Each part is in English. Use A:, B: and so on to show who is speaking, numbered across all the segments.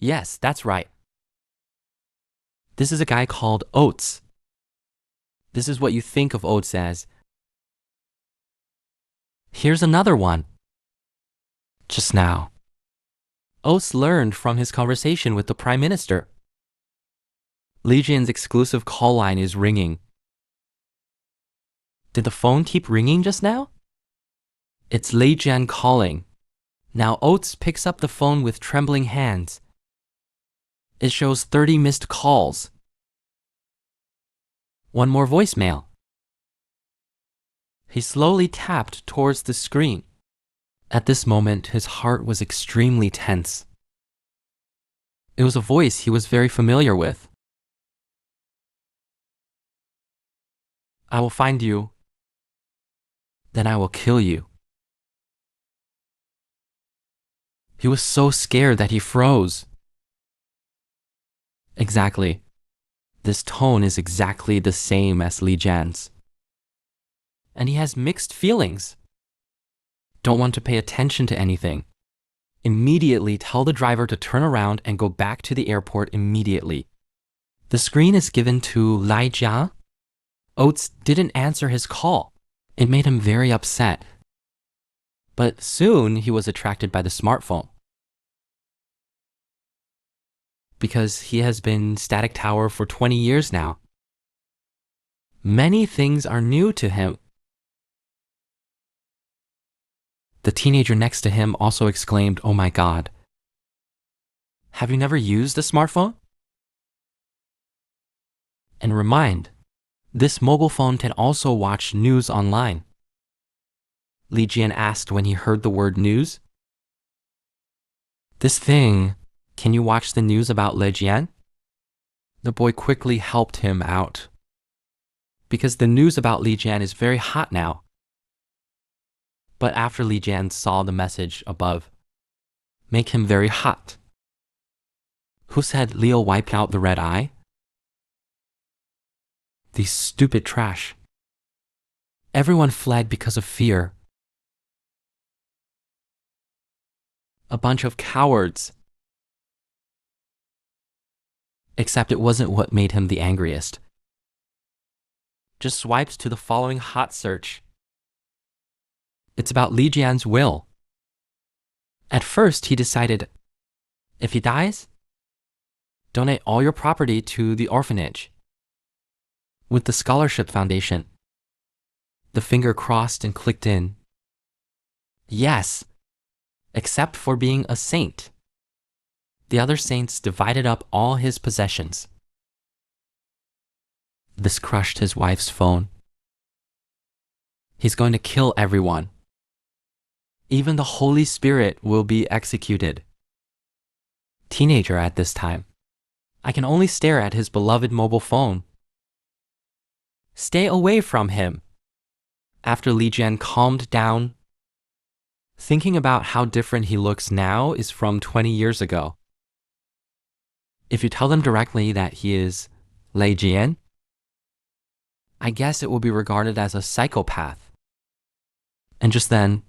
A: Yes, that's right. This is a guy called Oates. This is what you think of Oates as. Here's another one. Just now. Oates learned from his conversation with the Prime Minister. Lee Jian's exclusive call line is ringing. Did the phone keep ringing just now? It's Lee Jian calling. Now Oates picks up the phone with trembling hands. It shows 30 missed calls. One more voicemail. He slowly tapped towards the screen. At this moment, his heart was extremely tense. It was a voice he was very familiar with. I will find you. Then I will kill you. He was so scared that he froze. Exactly. This tone is exactly the same as Lee Jian's. And he has mixed feelings. Don't want to pay attention to anything. Immediately tell the driver to turn around and go back to the airport immediately. The screen is given to Lai Jia. Oates didn't answer his call. It made him very upset. But soon he was attracted by the smartphone. Because he has been Static Tower for 20 years now. Many things are new to him. The teenager next to him also exclaimed, "Oh my God." Have you never used a smartphone? And remind, this mobile phone can also watch news online. Li Jian asked when he heard the word news. This thing, can you watch the news about Li Jian? The boy quickly helped him out. Because the news about Li Jian is very hot now. But after Li Jian saw the message above, make him very hot. Who said Leo wiped out the red eye? These stupid trash. Everyone fled because of fear. A bunch of cowards. Except it wasn't what made him the angriest. Just swiped to the following hot search. It's about Li Jian's will. At first, he decided, if he dies, donate all your property to the orphanage. With the scholarship foundation. The finger crossed and clicked in. Yes, except for being a saint. The other saints divided up all his possessions. This crushed his wife's phone. He's going to kill everyone. Even the Holy Spirit will be executed. Teenager at this time. I can only stare at his beloved mobile phone. Stay away from him. After Li Jian calmed down, thinking about how different he looks now is from 20 years ago. If you tell them directly that he is Li Jian, I guess it will be regarded as a psychopath. And just then,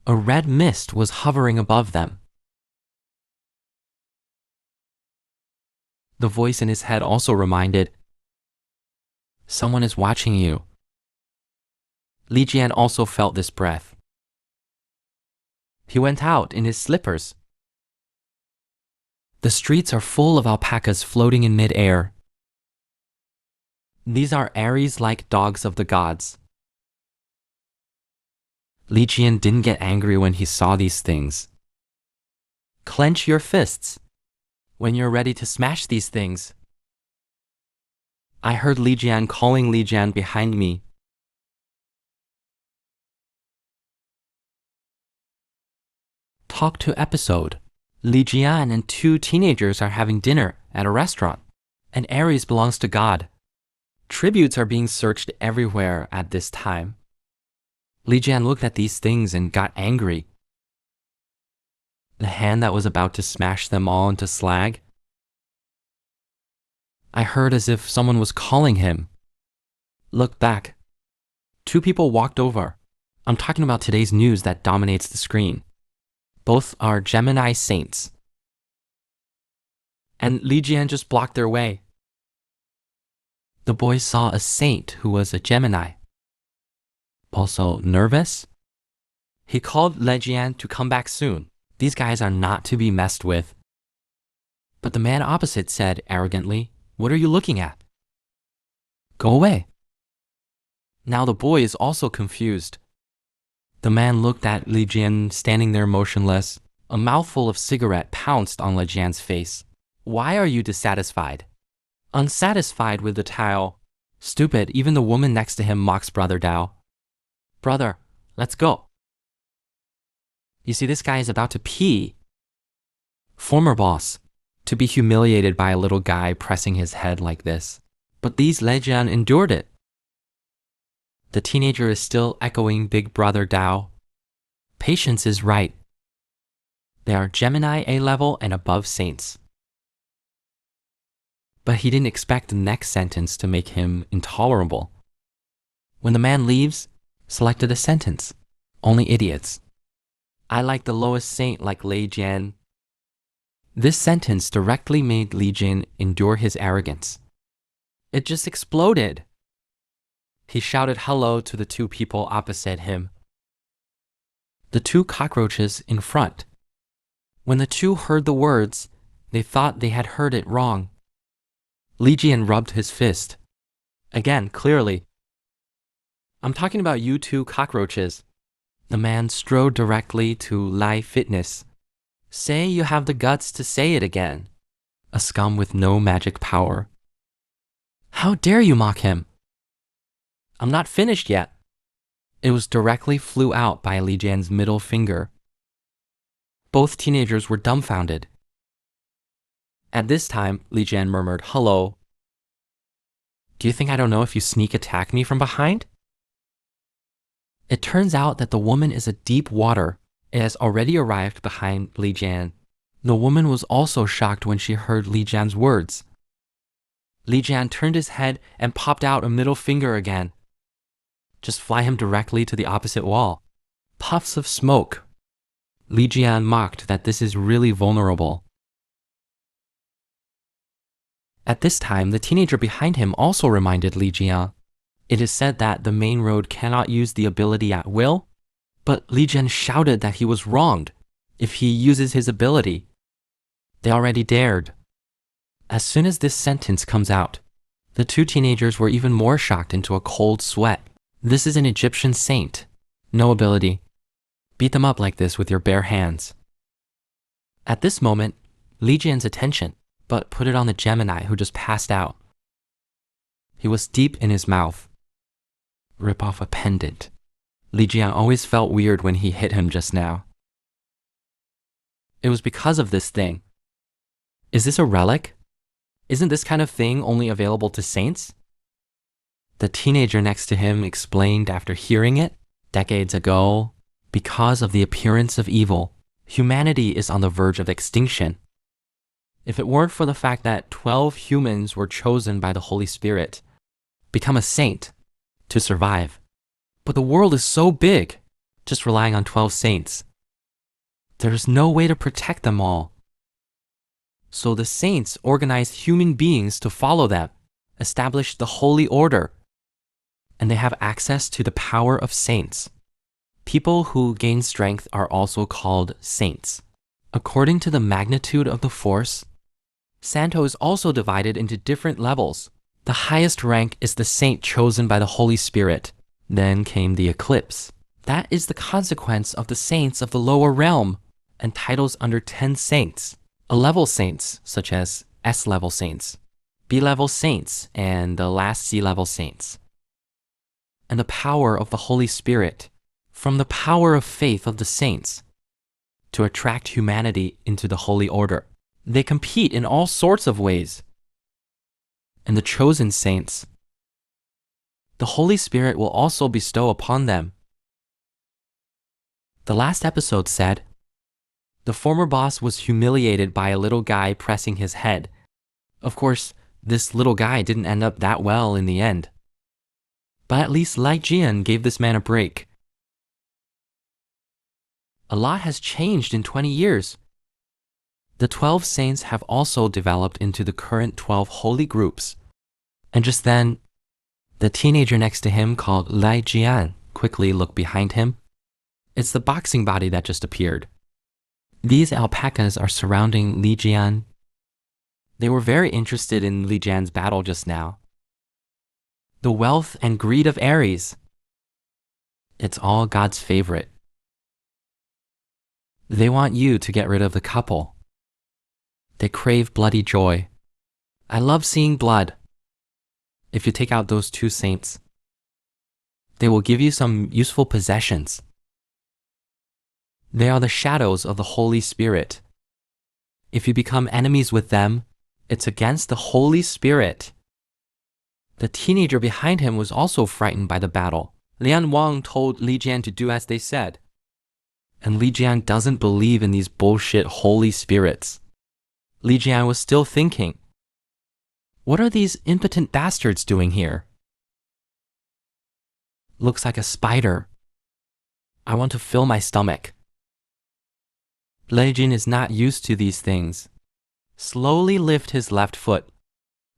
A: a red mist was hovering above them. The voice in his head also reminded, someone is watching you. Li Jian also felt this breath. He went out in his slippers. The streets are full of alpacas floating in mid-air. These are Aries-like dogs of the gods. Li Jian didn't get angry when he saw these things. Clench your fists when you're ready to smash these things. I heard Li Jian calling Li Jian behind me. Talk to episode. Li Jian and two teenagers are having dinner at a restaurant, and Aries belongs to God. Tributes are being searched everywhere at this time. Li Jian looked at these things and got angry. The hand that was about to smash them all into slag. I heard as if someone was calling him. Looked back. Two people walked over. I'm talking about today's news that dominates the screen. Both are Gemini saints. and Li Jian just blocked their way. The boy saw a saint who was a Gemini. Also nervous, he called Li Jian to come back soon. These guys are not to be messed with. But the man opposite said arrogantly, "What are you looking at? Go away." Now the boy is also confused. The man looked at Li Jian standing there motionless. A mouthful of cigarette pounced on Li Jian's face. "Why are you dissatisfied?" "Unsatisfied with the tile." "Stupid, even the woman next to him mocks Brother Dao." "Brother, let's go." You see, this guy is about to pee. Former boss, to be humiliated by a little guy pressing his head like this. But these Li Jian endured it. The teenager is still echoing Big Brother Dao. Patience is right. They are Gemini A-level and above saints. But he didn't expect the next sentence to make him intolerable. When the man leaves, selected a sentence. Only idiots. I like the lowest saint like Li Jian. This sentence directly made Li Jian endure his arrogance. It just exploded. He shouted hello to the two people opposite him. The two cockroaches in front. When the two heard the words, they thought they had heard it wrong. Li Jian rubbed his fist. Again, clearly. "I'm talking about you two cockroaches." The man strode directly to Lai Fitness. "Say you have the guts to say it again." A scum with no magic power. "How dare you mock him?" "I'm not finished yet." It was directly flew out by Li Jian's middle finger. Both teenagers were dumbfounded. At this time, Li Jian murmured, "Hello. Do you think I don't know if you sneak attack me from behind?" It turns out that the woman is a deep water. It has already arrived behind Li Jian. The woman was also shocked when she heard Li Jian's words. Li Jian turned his head and popped out a middle finger again. Just fly him directly to the opposite wall. Puffs of smoke. Li Jian mocked that this is really vulnerable. At this time, the teenager behind him also reminded Li Jian. It is said that the main road cannot use the ability at will, but Li Jian shouted that he was wronged if he uses his ability. They already dared. As soon as this sentence comes out, the two teenagers were even more shocked into a cold sweat. This is an Egyptian saint. No ability. Beat them up like this with your bare hands. At this moment, Li Jian's attention, but put it on the Gemini who just passed out. He was deep in his mouth. Rip off a pendant. Li Jian always felt weird when he hit him just now. It was because of this thing. Is this a relic? Isn't this kind of thing only available to saints? The teenager next to him explained after hearing it, decades ago, because of the appearance of evil, humanity is on the verge of extinction. If it weren't for the fact that 12 humans were chosen by the Holy Spirit, become a saint, to survive. But the world is so big, just relying on 12 saints. There's no way to protect them all. So the saints organized human beings to follow them, established the holy order, and they have access to the power of saints. People who gain strength are also called saints. According to the magnitude of the force, Santo is also divided into different levels. The highest rank is the saint chosen by the Holy Spirit. Then came the eclipse. That is the consequence of the saints of the lower realm and titles under 10 saints. A-level saints, such as S-level saints, B-level saints, and the last C-level saints. And the power of the Holy Spirit, from the power of faith of the saints, to attract humanity into the holy order. They compete in all sorts of ways. And the chosen saints, the Holy Spirit will also bestow upon them. The last episode said, the former boss was humiliated by a little guy pressing his head. Of course, this little guy didn't end up that well in the end. But at least Li Jian gave this man a break. A lot has changed in 20 years. The 12 saints have also developed into the current 12 holy groups. And just then, the teenager next to him called Lai Jian quickly looked behind him. It's the boxing body that just appeared. These alpacas are surrounding Li Jian. They were very interested in Li Jian's battle just now. The wealth and greed of Aries. It's all God's favorite. They want you to get rid of the couple. They crave bloody joy. I love seeing blood. If you take out those 2 saints, they will give you some useful possessions. They are the shadows of the Holy Spirit. If you become enemies with them, it's against the Holy Spirit. The teenager behind him was also frightened by the battle. Lian Wang told Li Jian to do as they said. And Li Jian doesn't believe in these bullshit Holy Spirits. Li Jian was still thinking, what are these impotent bastards doing here? Looks like a spider. I want to fill my stomach. Lei Jin is not used to these things. Slowly lift his left foot.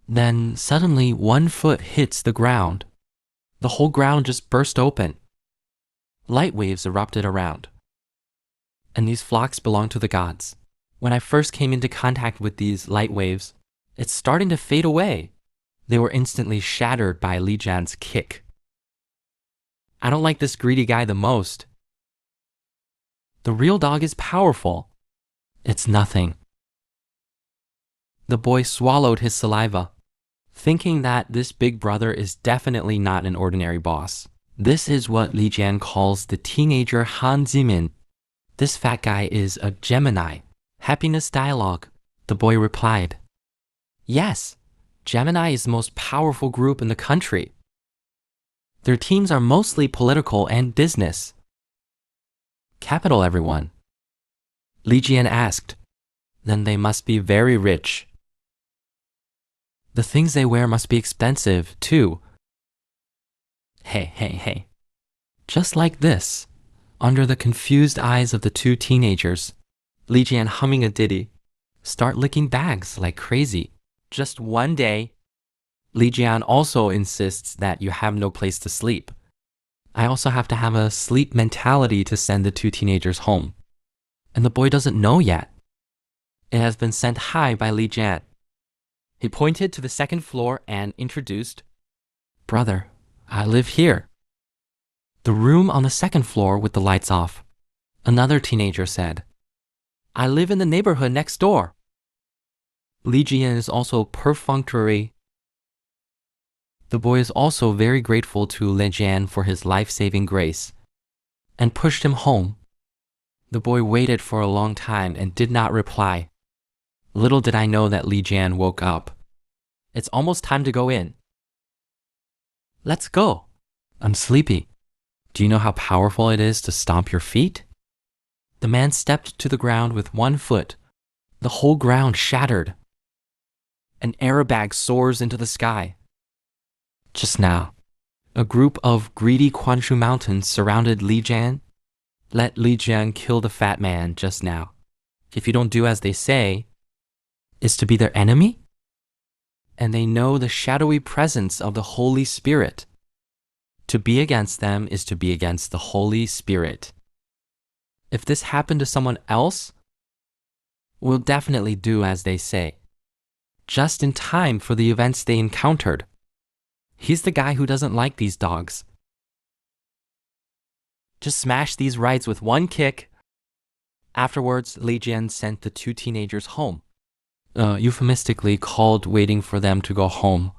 A: Then suddenly one foot hits the ground. The whole ground just burst open. Light waves erupted around. And these flocks belong to the gods. When I first came into contact with these light waves, it's starting to fade away. They were instantly shattered by Li Jian's kick. I don't like this greedy guy the most. The real dog is powerful. It's nothing. The boy swallowed his saliva, thinking that this big brother is definitely not an ordinary boss. This is what Li Jian calls the teenager Han Zimin. This fat guy is a Gemini. Happiness dialogue. The boy replied, yes, Gemini is the most powerful group in the country. Their teams are mostly political and business. Capital, everyone. Li Jian asked, then they must be very rich. The things they wear must be expensive, too. Hey. Just like this, under the confused eyes of the 2 teenagers, Li Jian humming a ditty, start licking bags like crazy. Just one day, Li Jian also insists that you have no place to sleep. I also have to have a sleep mentality to send the 2 teenagers home. And the boy doesn't know yet. It has been sent high by Li Jian. He pointed to the 2nd floor and introduced, brother, I live here. The room on the 2nd floor with the lights off. Another teenager said, I live in the neighborhood next door. Li Jian is also perfunctory. The boy is also very grateful to Li Jian for his life-saving grace and pushed him home. The boy waited for a long time and did not reply. Little did I know that Li Jian woke up. It's almost time to go in. Let's go. I'm sleepy. Do you know how powerful it is to stomp your feet? The man stepped to the ground with 1 foot. The whole ground shattered. An airbag soars into the sky. Just now, a group of greedy Quanshu mountains surrounded Li Jian. Let Li Jian kill the fat man just now. If you don't do as they say, is to be their enemy? And they know the shadowy presence of the Holy Spirit. To be against them is to be against the Holy Spirit. If this happened to someone else, we'll definitely do as they say. Just in time for the events they encountered. He's the guy who doesn't like these dogs. Just smash these rides with 1 kick. Afterwards, Li Jian sent the 2 teenagers home. Euphemistically called waiting for them to go home.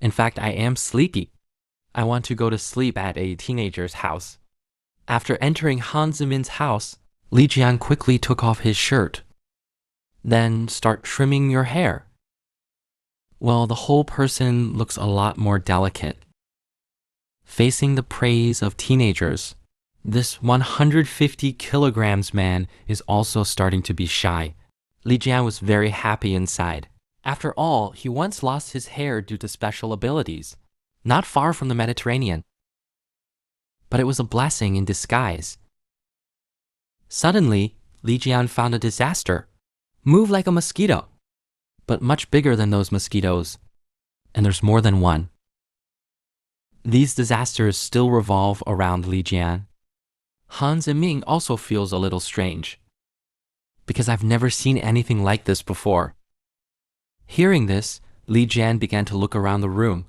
A: In fact, I am sleepy. I want to go to sleep at a teenager's house. After entering Han Zimin's house, Li Jian quickly took off his shirt. Then start trimming your hair. Well, the whole person looks a lot more delicate. Facing the praise of teenagers, this 150 kilograms man is also starting to be shy. Li Jian was very happy inside. After all, he once lost his hair due to special abilities, not far from the Mediterranean. But it was a blessing in disguise. Suddenly, Li Jian found a disaster. move like a mosquito, but much bigger than those mosquitoes, and there's more than one. These disasters still revolve around Li Jian. Han Ziming also feels a little strange, because I've never seen anything like this before. Hearing this, Li Jian began to look around the room,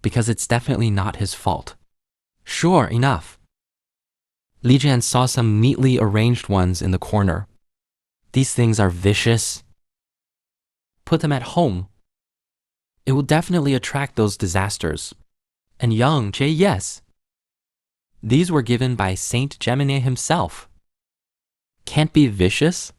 A: because it's definitely not his fault. Sure enough. Li Jian saw some neatly arranged ones in the corner. These things are vicious. Put them at home. It will definitely attract those disasters. And Yang Jie, yes. These were given by Saint Gemini himself. Can't be vicious?